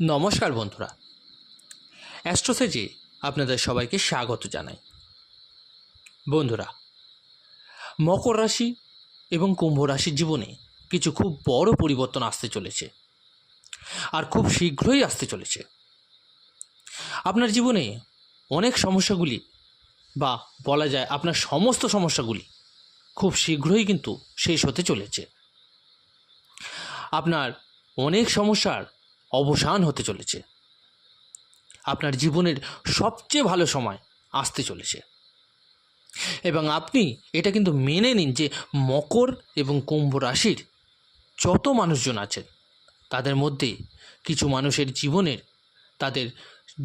নমস্কার বন্ধুরা, অ্যাস্ট্রোসেজে আপনাদের সবাইকে স্বাগত জানাই। বন্ধুরা, মকর রাশি এবং কুম্ভ রাশির জীবনে কিছু খুব বড় পরিবর্তন আসতে চলেছে, আর খুব শীঘ্রই আসতে চলেছে। আপনার জীবনে অনেক সমস্যাগুলি, বা বলা যায় আপনার সমস্ত সমস্যাগুলি খুব শীঘ্রই কিন্তু শেষ হতে চলেছে। আপনার অনেক সমস্যার অবসান হতে চলেছে। আপনার জীবনের সবচেয়ে ভালো সময় আসতে চলেছে, এবং আপনি এটা কিন্তু মেনে নিন যে মকর এবং কুম্ভ রাশির যত মানুষজন আছেন তাদের মধ্যে কিছু মানুষের তাদের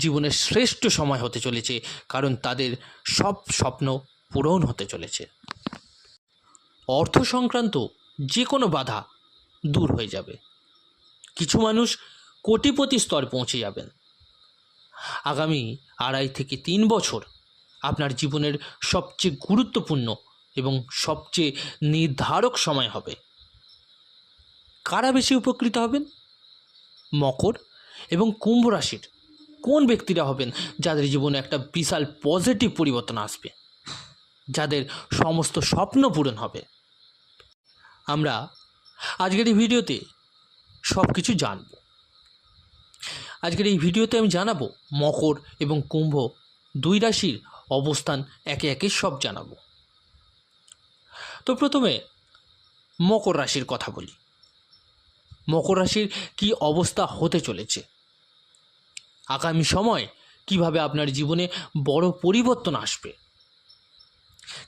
জীবনের শ্রেষ্ঠ সময় হতে চলেছে, কারণ তাদের সব স্বপ্ন পূরণ হতে চলেছে। অর্থ সংক্রান্ত যে কোনো বাধা দূর হয়ে যাবে। কিছু মানুষ কোটিপতি স্তর পৌঁছে যাবেন। আগামী 2.5 থেকে 3 বছর আপনার জীবনের সবচেয়ে গুরুত্বপূর্ণ এবং সবচেয়ে নির্ধারক সময় হবে। কারা বেশি উপকৃত হবেন? মকর এবং কুম্ভ রাশির কোন ব্যক্তিরা হবেন যাদের জীবনে একটা বিশাল পজিটিভ পরিবর্তন আসবে, যাদের সমস্ত স্বপ্ন পূরণ হবে? আমরা আজকের এই ভিডিওতে সব কিছু জানব। আজকের এই ভিডিওতে আমি জানাবো মকর এবং কুম্ভ দুই রাশির অবস্থান, একে একে সব জানাবো। তো প্রথমে মকর রাশির কথা বলি। মকর রাশির কি অবস্থা হতে চলেছে, আগামী সময় কিভাবে আপনার জীবনে বড় পরিবর্তন আসবে,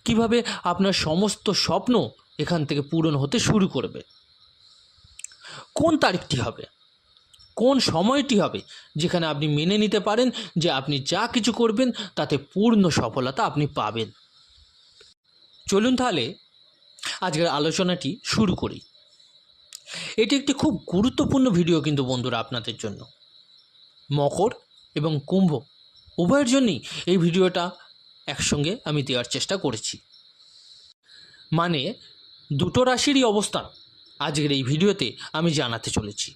কিভাবে আপনার সমস্ত স্বপ্ন এখান থেকে পূরণ হতে শুরু করবে, কোন তারিখটি হবে, কোন সময়টি হবে যেখানে আপনি মেনে নিতে পারেন যে আপনি যা কিছু করবেন তাতে পূর্ণ সফলতা আপনি পাবেন। চলুন তাহলে আজকের আলোচনাটি শুরু করি। এটি একটি খুব গুরুত্বপূর্ণ ভিডিও কিন্তু বন্ধুরা আপনাদের জন্য। মকর এবং কুম্ভ উভয়ের জন্যই এই ভিডিওটা একসঙ্গে আমি দেওয়ার চেষ্টা করেছি। মানে দুটো রাশিরই অবস্থান আজকের এই ভিডিওতে আমি জানাতে চলেছি।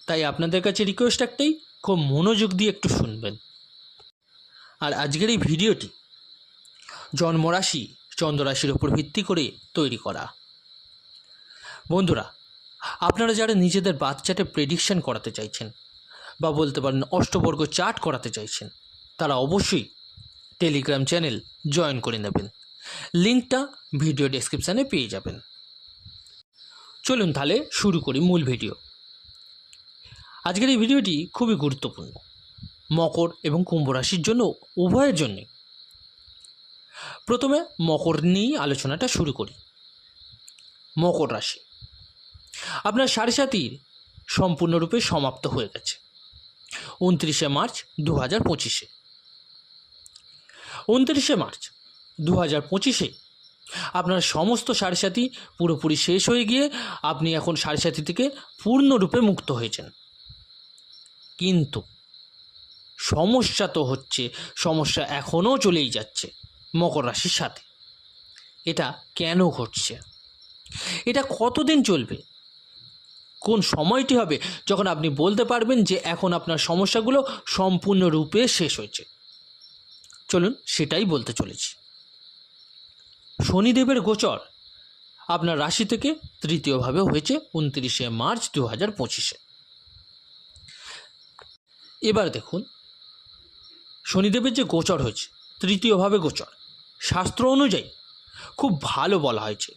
তাই আপনাদের কাছে রিকোয়েস্ট একটাই, খুব মনোযোগ দিয়ে একটু শুনবেন। আর আজকের এই ভিডিওটি জন্মরাশি চন্দ্ররাশির ওপর ভিত্তি করে তৈরি করা। বন্ধুরা, আপনারা যারা নিজেদের বার্থ চার্টে প্রেডিকশন করাতে চাইছেন, বা বলতে পারেন অষ্টবর্গ চার্ট করাতে চাইছেন, তারা অবশ্যই টেলিগ্রাম চ্যানেল জয়েন করে নেবেন। লিঙ্কটা ভিডিও ডেসক্রিপশানে পেয়ে যাবেন। চলুন তাহলে শুরু করি মূল ভিডিও। আজকের এই ভিডিওটি খুবই গুরুত্বপূর্ণ মকর এবং কুম্ভ রাশির জন্য, উভয়ের জন্যে। প্রথমে মকর নিয়েই আলোচনাটা শুরু করি। মকর রাশি, আপনার সাড়ে সম্পূর্ণরূপে সমাপ্ত হয়ে গেছে 29শে মার্চ 2025-এ। 29শে মার্চ 2025-এ আপনার সমস্ত সাড়ে পুরোপুরি শেষ হয়ে গিয়ে আপনি এখন সাড়ে থেকে পূর্ণরূপে মুক্ত হয়েছেন। কিন্তু সমস্যা তো হচ্ছে, সমস্যা এখনও চলেই যাচ্ছে মকর রাশির সাথে। এটা কেন ঘটছে? এটা কতদিন চলবে? কোন সময়টি হবে যখন আপনি বলতে পারবেন যে এখন আপনার সমস্যাগুলো সম্পূর্ণরূপে শেষ হয়েছে? চলুন সেটাই বলতে চলেছি। শনিদেবের গোচর আপনার রাশি থেকে তৃতীয়ভাবে হয়েছে 29শে মার্চ 2025-এ। এবার দেখুন, শনিদেবের যে গোচর হয়েছে, তৃতীয়ভাবে গোচর, শাস্ত্র অনুযায়ী খুব ভালো বলা হয়েছে।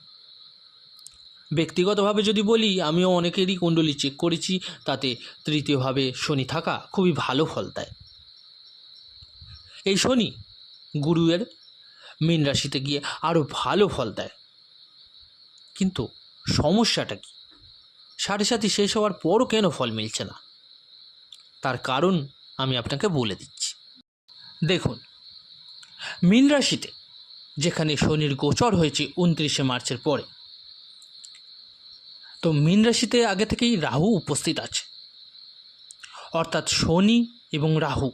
ব্যক্তিগতভাবে যদি বলি, আমিও অনেকেরই কুণ্ডলী চেক করেছি, তাতে তৃতীয়ভাবে শনি থাকা খুবই ভালো ফল দেয়। এই শনি গুরুয়ের মীন রাশিতে গিয়ে আরও ভালো ফল দেয়। কিন্তু সমস্যাটা কি? সাড়ে শেষ হওয়ার পরও কেন ফল মিলছে না? তার কারণ আমি আপনাকে বলে দিচ্ছি। দেখুন, মীন রাশিতে যেখানে শনির গোচর হয়েছে 29শে মার্চের পরে, তো মীন রাশিতে আগে থেকেই রাহু উপস্থিত আছে। অর্থাৎ শনি এবং রাহু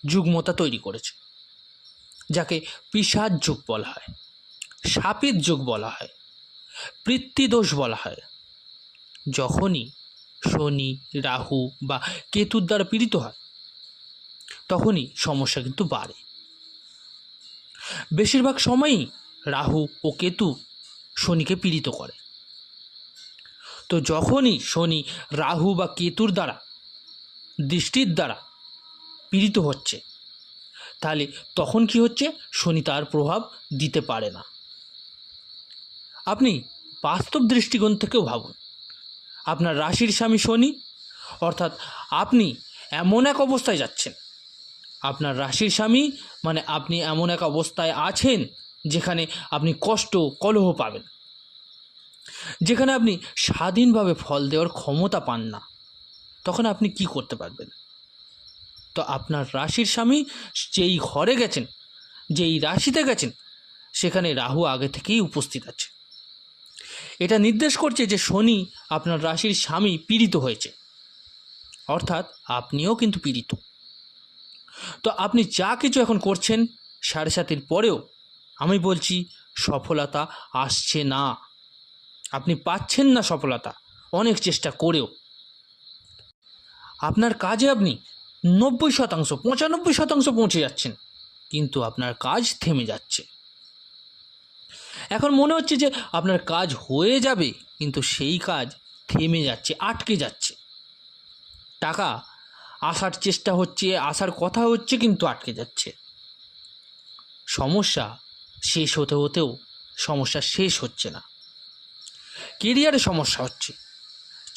যুগ্মতা তৈরি করেছে, যাকে পিশাচ যোগ বলা হয়, সাপের যোগ বলা হয়, পিতৃদোষ বলা হয়। যখনই শনি, রাহু বা কেতুর দ্বারা পীড়িত হয়, তখনই সমস্যা কিন্তু বাড়ে। বেশিরভাগ সময়ই রাহু ও কেতু শনিকে পীড়িত করে। তো যখনই শনি রাহু বা কেতুর দ্বারা দৃষ্টির দ্বারা পীড়িত হচ্ছে, তাহলে তখন কি হচ্ছে, শনি তার প্রভাব দিতে পারে না। আপনি বাস্তব দৃষ্টিকোণ থেকেও ভাবুন, আপনার রাশির স্বামী শনি, অর্থাৎ আপনি এমন এক অবস্থায় যাচ্ছেন, আপনার রাশির স্বামী মানে আপনি এমন এক অবস্থায় আছেন যেখানে আপনি কষ্ট, কলহ পাবেন, যেখানে আপনি স্বাধীনভাবে ফল দেওয়ার ক্ষমতা পান না। তখন আপনি কি করতে পারবেন? তো আপনার রাশির স্বামী যেই ঘরে গেছেন, যেই রাশিতে গেছেন, সেখানে রাহু আগে থেকেই উপস্থিত আছে। এটা নির্দেশ করছে যে শনি আপনার রাশির স্বামী পীড়িত হয়েছে, অর্থাৎ আপনিও কিন্তু পীড়িত। তো আপনি যা কিছু এখন করছেন 7.5 পরেও আমি বলছি সফলতা আসছে না, আপনি পাচ্ছেন না সফলতা অনেক চেষ্টা করেও। আপনার কাজে আপনি 90%, 95% পৌঁছে যাচ্ছেন, কিন্তু আপনার কাজ থেমে যাচ্ছে। এখন মনে হচ্ছে যে আপনার কাজ হয়ে যাবে, কিন্তু সেই কাজ থেমে যাচ্ছে, আটকে যাচ্ছে। টাকা আসার চেষ্টা হচ্ছে, আসার কথা হচ্ছে, কিন্তু আটকে যাচ্ছে। সমস্যা শেষ হতে হতেও সমস্যা শেষ হচ্ছে না। কেরিয়ারে সমস্যা হচ্ছে,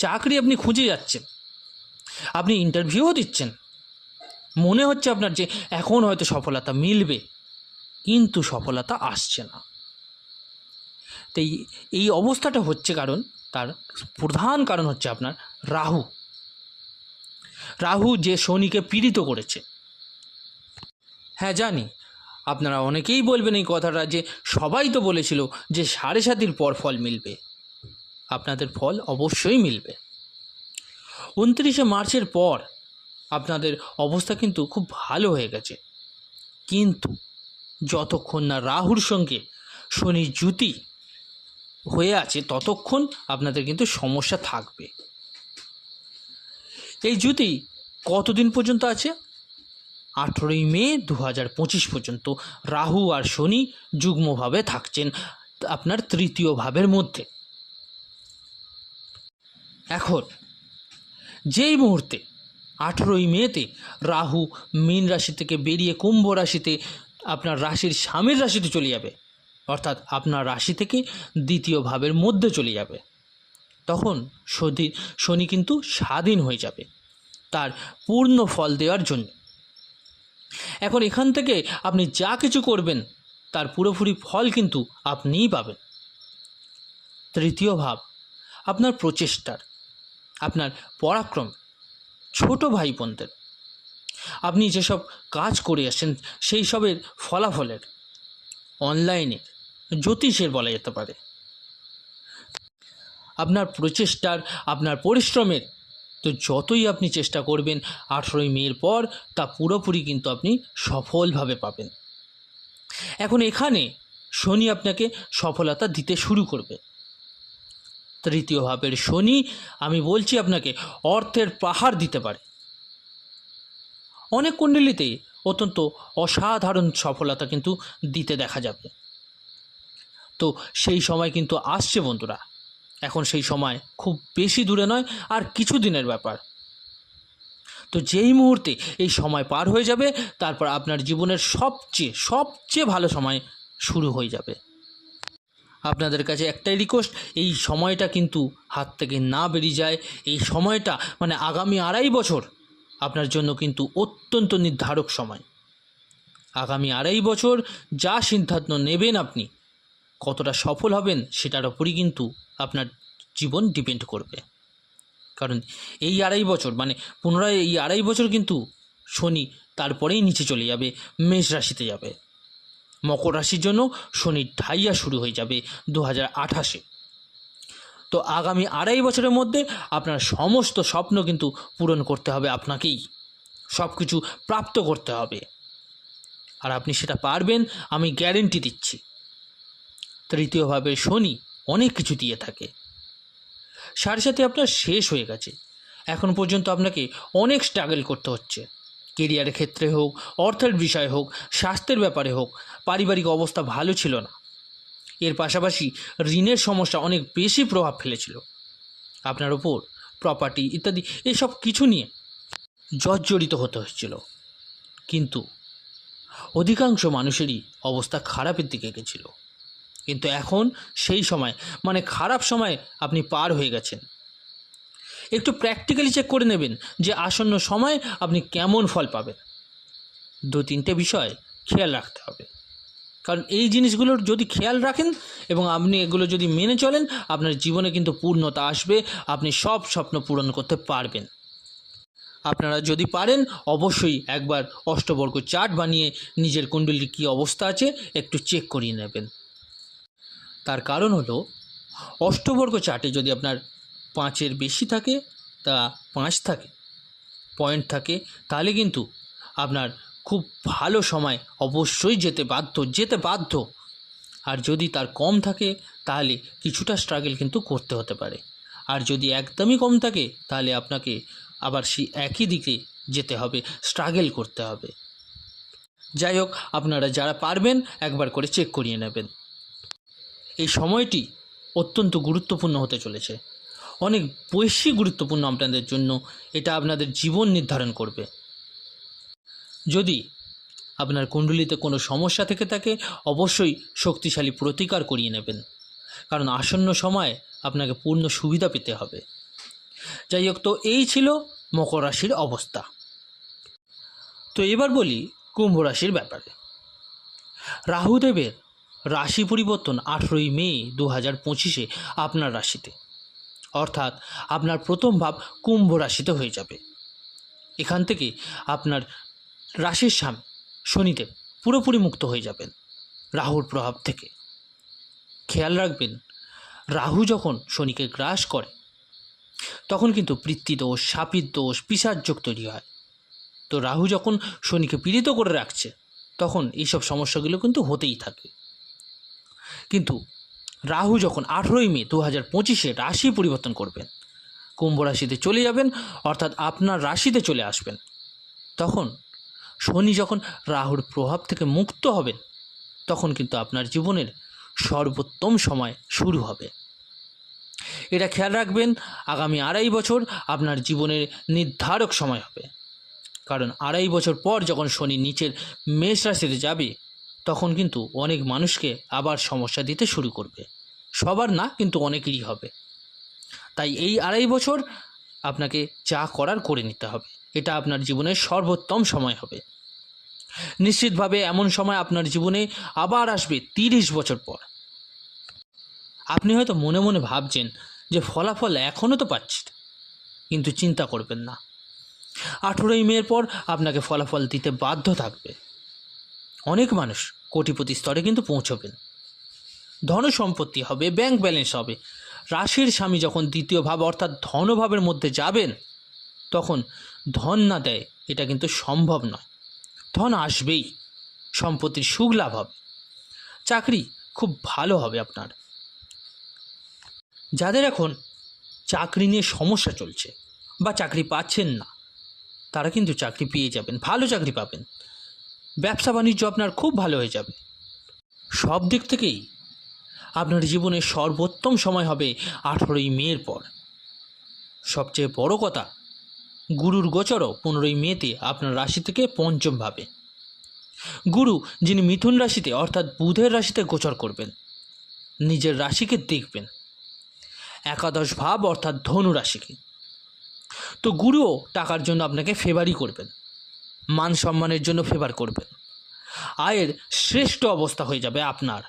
চাকরি আপনি খুঁজে যাচ্ছেন, আপনি ইন্টারভিউও দিচ্ছেন, মনে হচ্ছে আপনার যে এখন হয়তো সফলতা মিলবে, কিন্তু সফলতা আসছে না। তো এই অবস্থাটা হচ্ছে কারণ, তার প্রধান কারণ হচ্ছে আপনার রাহু। রাহু যে শনিকে পীড়িত করেছে। হ্যাঁ জানি, আপনারা অনেকেই বলবেন এই কথাটা যে সবাই তো বলেছিল যে 7.5 পর ফল মিলবে। আপনাদের ফল অবশ্যই মিলবে। 29শে মার্চের পর আপনাদের অবস্থা কিন্তু খুব ভালো হয়ে গেছে, কিন্তু যতক্ষণ না রাহুর সঙ্গে শনির যুতি হয়ে আছে ততক্ষণ আপনাদের কিন্তু সমস্যা থাকবে। এই যুতি কতদিন পর্যন্ত আছে? 18ই মে 2025 পর্যন্ত রাহু আর শনি যুগ্মভাবে থাকছেন আপনার তৃতীয় ভাবের মধ্যে। এখন যেই মুহূর্তে 18ই মেতে রাহু মীন রাশি থেকে বেরিয়ে কুম্ভ রাশিতে আপনার রাশির স্বামীর রাশিতে চলে যাবে, অর্থাৎ আপনার রাশি থেকে দ্বিতীয় ভাবের মধ্যে চলে যাবে, তখন শনি কিন্তু স্বাধীন হয়ে যাবে তার পূর্ণ ফল দেওয়ার জন্য। এখন এখান থেকে আপনি যা কিছু করবেন তার পুরোপুরি ফল কিন্তু আপনিই পাবেন। তৃতীয় ভাব আপনার প্রচেষ্টার, আপনার পরাক্রম, ছোট ভাই বোনদের আপনি যেসব কাজ করে আসেন সেই সবের ফলাফলের, অনলাইনে জ্যোতিষের বলা যেতে পারে, আপনার প্রচেষ্টার, আপনার পরিশ্রমের। তো যতই আপনি চেষ্টা করবেন 18ই মের পর তা পুরোপুরি কিন্তু আপনি সফলভাবে পাবেন। এখন এখানে শনি আপনাকে সফলতা দিতে শুরু করবে। তৃতীয় ভাবের শনি আমি বলছি আপনাকে অর্থের পাহাড় দিতে পারে। অনেক কুণ্ডলিতে অত্যন্ত অসাধারণ সফলতা কিন্তু দিতে দেখা যাবে। তো সেই সময় কিন্তু আসছে বন্ধুরা, এখন সেই সময় খুব বেশি দূরে নয়, আর কিছু দিনের ব্যাপার। তো যেই মুহূর্তে এই সময় পার হয়ে যাবে, তারপর আপনার জীবনের সবচেয়ে ভালো সময় শুরু হয়ে যাবে। আপনাদের কাছে একটাই রিকোয়েস্ট, এই সময়টা কিন্তু হাত থেকে না বেরিয়ে যায়। এই সময়টা মানে আগামী 2.5 বছর আপনার জন্য কিন্তু অত্যন্ত নির্ধারক সময়। আগামী 2.5 বছর যা সিদ্ধান্ত নেবেন, আপনি কতটা সফল হবেন সেটার ওপরই কিন্তু আপনার জীবন ডিপেন্ড করবে। কারণ এই 2.5 বছর মানে পুনরায় এই 2.5 বছর কিন্তু শনি তারপরেই নিচে চলে যাবে, মেষ রাশিতে যাবে। মকর রাশির জন্য শনির ঢাইয়া শুরু হয়ে যাবে 2028-এ। তো আগামী 2.5 বছরের মধ্যে আপনার সমস্ত স্বপ্ন কিন্তু পূরণ করতে হবে আপনাকেই, সব কিছু প্রাপ্ত করতে হবে, আর আপনি সেটা পারবেন, আমি গ্যারেন্টি দিচ্ছি। তৃতীয়ভাবে শনি অনেক কিছু দিয়ে থাকে। 7.5 আপনার শেষ হয়ে গেছে, এখন পর্যন্ত আপনাকে অনেক স্ট্রাগল করতে হচ্ছে, কেরিয়ারের ক্ষেত্রে হোক, অর্থের বিষয় হোক, স্বাস্থ্যের ব্যাপারে হোক। পারিবারিক অবস্থা ভালো ছিল না, এর পাশাপাশি ঋণের সমস্যা অনেক বেশি প্রভাব ফেলেছিল আপনার ওপর। প্রপার্টি ইত্যাদি এসব কিছু নিয়ে জর্জরিত হতে হচ্ছিল। কিন্তু অধিকাংশ মানুষেরই অবস্থা খারাপের দিকে গেছিল। কিন্তু এখন সেই সময়, মানে খারাপ সময় আপনি পার হয়ে গেছেন। একটু প্র্যাকটিক্যালি চেক করে নেবেন যে আসন্ন সময় আপনি কেমন ফল পাবেন। 2-3টে বিষয় খেয়াল রাখতে হবে, কারণ এই জিনিসগুলোর যদি খেয়াল রাখেন এবং আপনি এগুলো যদি মেনে চলেন, আপনার জীবনে কিন্তু পূর্ণতা আসবে, আপনি সব স্বপ্ন পূরণ করতে পারবেন। আপনারা যদি পারেন অবশ্যই একবার অষ্টবর্গ চার্ট বানিয়ে নিজের কুণ্ডলীর কী অবস্থা আছে একটু চেক করিয়ে নেবেন। তার কারণ হলো, অষ্টবর্গ চার্টে যদি আপনার 5-এর বেশি থাকে, তা 5 থাকে, পয়েন্ট থাকে, তাহলে কিন্তু আপনার খুব ভালো সময় অবশ্যই যেতে বাধ্য। আর যদি তার কম থাকে তাহলে কিছুটা স্ট্রাগল কিন্তু করতে হতে পারে। আর যদি একদমই কম থাকে তাহলে আপনাকে আবার সেই একই দিকে যেতে হবে, স্ট্রাগল করতে হবে। যাই হোক, আপনারা যারা পারবেন একবার করে চেক করিয়ে নেবেন। এই সময়টি অত্যন্ত গুরুত্বপূর্ণ হতে চলেছে, অনেক বেশি গুরুত্বপূর্ণ আপনাদের জন্য। এটা আপনাদের জীবন নির্ধারণ করবে। যদি আপনার কুণ্ডলিতে কোনো সমস্যা থেকে থাকে অবশ্যই শক্তিশালী প্রতিকার করিয়ে নেবেন, কারণ আসন্ন সময়ে আপনাকে পূর্ণ সুবিধা পেতে হবে। যাই হোক, তো এই ছিল মকর রাশির অবস্থা। তো এবার বলি কুম্ভ রাশির ব্যাপারে। রাহুদেবের রাশি পরিবর্তন 18ই মে 2025 আপনার রাশিতে, অর্থাৎ আপনার প্রথম ভাব কুম্ভ রাশিতে হয়ে যাবে। এখান থেকে আপনার রাশির স্বামী শনিদেব পুরোপুরি মুক্ত হয়ে যাবেন রাহুর প্রভাব থেকে। খেয়াল রাখবেন, রাহু যখন শনিকে গ্রাস করে তখন কিন্তু পিতৃদোষ, শাপিত দোষ, পিশাচযোগ তৈরি হয়। তো রাহু যখন শনিকে পীড়িত করে রাখছে তখন এইসব সমস্যাগুলো কিন্তু হতেই থাকে। কিন্তু রাহু যখন 18ই মে 2025 রাশি পরিবর্তন করবেন, কুম্ভ রাশিতে চলে যাবেন, অর্থাৎ আপনার রাশিতে চলে আসবেন, তখন শনি যখন রাহুর প্রভাব থেকে মুক্ত হবেন তখন কিন্তু আপনার জীবনের সর্বোত্তম সময় শুরু হবে। এটা খেয়াল রাখবেন, আগামী 2.5 বছর আপনার জীবনের নির্ধারক সময় হবে। কারণ 2.5 বছর পর যখন শনি নিচের মেষ রাশিতে যাবে তখন কিন্তু অনেক মানুষকে আবার সমস্যা দিতে শুরু করবে। সবার না, কিন্তু অনেকেরই হবে। তাই এই 2.5 বছর আপনাকে যা করার করে নিতে হবে। এটা আপনার জীবনের সর্বোত্তম সময় হবে। নিশ্চিতভাবে এমন সময় আপনার জীবনে আবার আসবে 30 বছর পর। আপনি হয়তো মনে মনে ভাবছেন যে ফলাফল এখনও তো পাচ্ছি, কিন্তু চিন্তা করবেন না, 18ই মের পর আপনাকে ফলাফল দিতে বাধ্য থাকবে। অনেক মানুষ কোটিপতি স্তরে কিন্তু পৌঁছবেন, ধন সম্পত্তি হবে, ব্যাংক ব্যালেন্স হবে। রাশির স্বামী যখন দ্বিতীয় ভাব অর্থাৎ ধনভাবের মধ্যে যাবেন তখন ধন না দেয় এটা কিন্তু সম্ভব নয়। ধন আসবেই, সম্পত্তির সুখ লাভ হবে, চাকরি খুব ভালো হবে আপনার। যাদের এখন চাকরি নিয়ে সমস্যা চলছে বা চাকরি পাচ্ছেন না, তারা কিন্তু চাকরি পেয়ে যাবেন, ভালো চাকরি পাবেন। ব্যবসা বাণিজ্য আপনার খুব ভালো হয়ে যাবে। সব দিক থেকেই আপনার জীবনের সর্বোত্তম সময় হবে 18ই মের পর। সবচেয়ে বড় কথা, গুরুর গোচরও 15ই মেতে আপনার রাশি থেকে পঞ্চম ভাবে। গুরু যিনি মিথুন রাশিতে অর্থাৎ বুধের রাশিতে গোচর করবেন, নিজের রাশিকে দেখবেন, একাদশ ভাব অর্থাৎ ধনু রাশিকে। তো গুরুও টাকার জন্য আপনাকে ফেভারই করবেন, মান সম্মানের জন্য ফেভার করবেন, আয়ের শ্রেষ্ঠ অবস্থা হয়ে যাবে আপনার।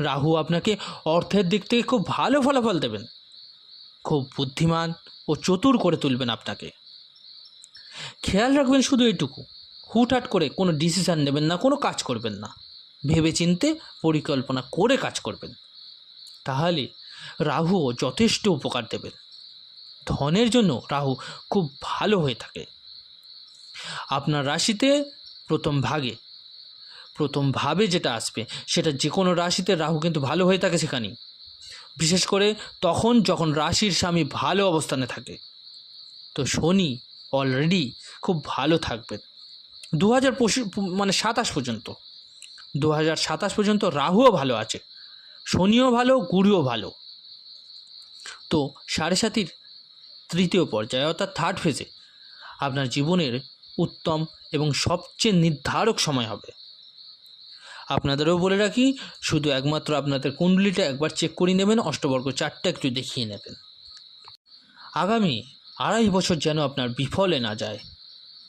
রাহু আপনাকে অর্থের দিক থেকে খুব ভালো ফলাফল দেবেন, খুব বুদ্ধিমান ও চতুর করে তুলবেন আপনাকে। খেয়াল রাখবেন শুধু এইটুকু, হুটহাট করে কোনো ডিসিশান নেবেন না, কোনো কাজ করবেন না, ভেবেচিন্তে পরিকল্পনা করে কাজ করবেন, তাহলে রাহুও যথেষ্ট উপকার দেবেন। ধনের জন্য রাহু খুব ভালো হয়ে থাকে। আপনার রাশিতে প্রথম ভাবে যেটা আসবে সেটা যে কোনো রাশিতে রাহু কিন্তু ভালো হয়ে থাকে সেখানেই, বিশেষ করে তখন যখন রাশির স্বামী ভালো অবস্থানে থাকে। তো শনি অলরেডি খুব ভালো থাকবেন 27 পর্যন্ত। 2027 পর্যন্ত রাহুও ভালো আছে, শনিও ভালো, গুরুও ভালো। তো সাড়ে সাতির তৃতীয় পর্যায়ে অর্থাৎ থার্ড ফেজে আপনার জীবনের উত্তম এবং সবচেয়ে নির্ধারক সময় হবে। আপনাদেরও বলে রাখি, শুধু একমাত্র আপনাদের কুণ্ডলিটা একবার চেক করে নেবেন, অষ্টবর্গ চারটা একটু দেখিয়ে নেবেন। আগামী 2.5 বছর যেন আপনার বিফলে না যায়,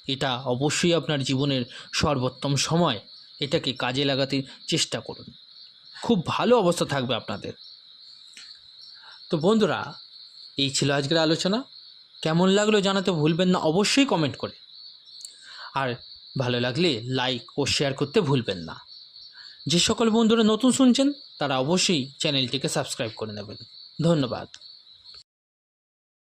এটা অবশ্যই আপনার জীবনের সর্বোত্তম সময়। এটাকে কাজে লাগাতে চেষ্টা করুন, খুব ভালো অবস্থা থাকবে আপনাদের। তো বন্ধুরা, এই ছিল আজকের আলোচনা। কেমন লাগলো জানাতে ভুলবেন না অবশ্যই কমেন্ট করে, আর ভালো লাগলে লাইক ও শেয়ার করতে ভুলবেন না। যে সকল বন্ধুরা নতুন শুনছেন তারা অবশ্যই চ্যানেলটিকে সাবস্ক্রাইব করে নেবেন। ধন্যবাদ।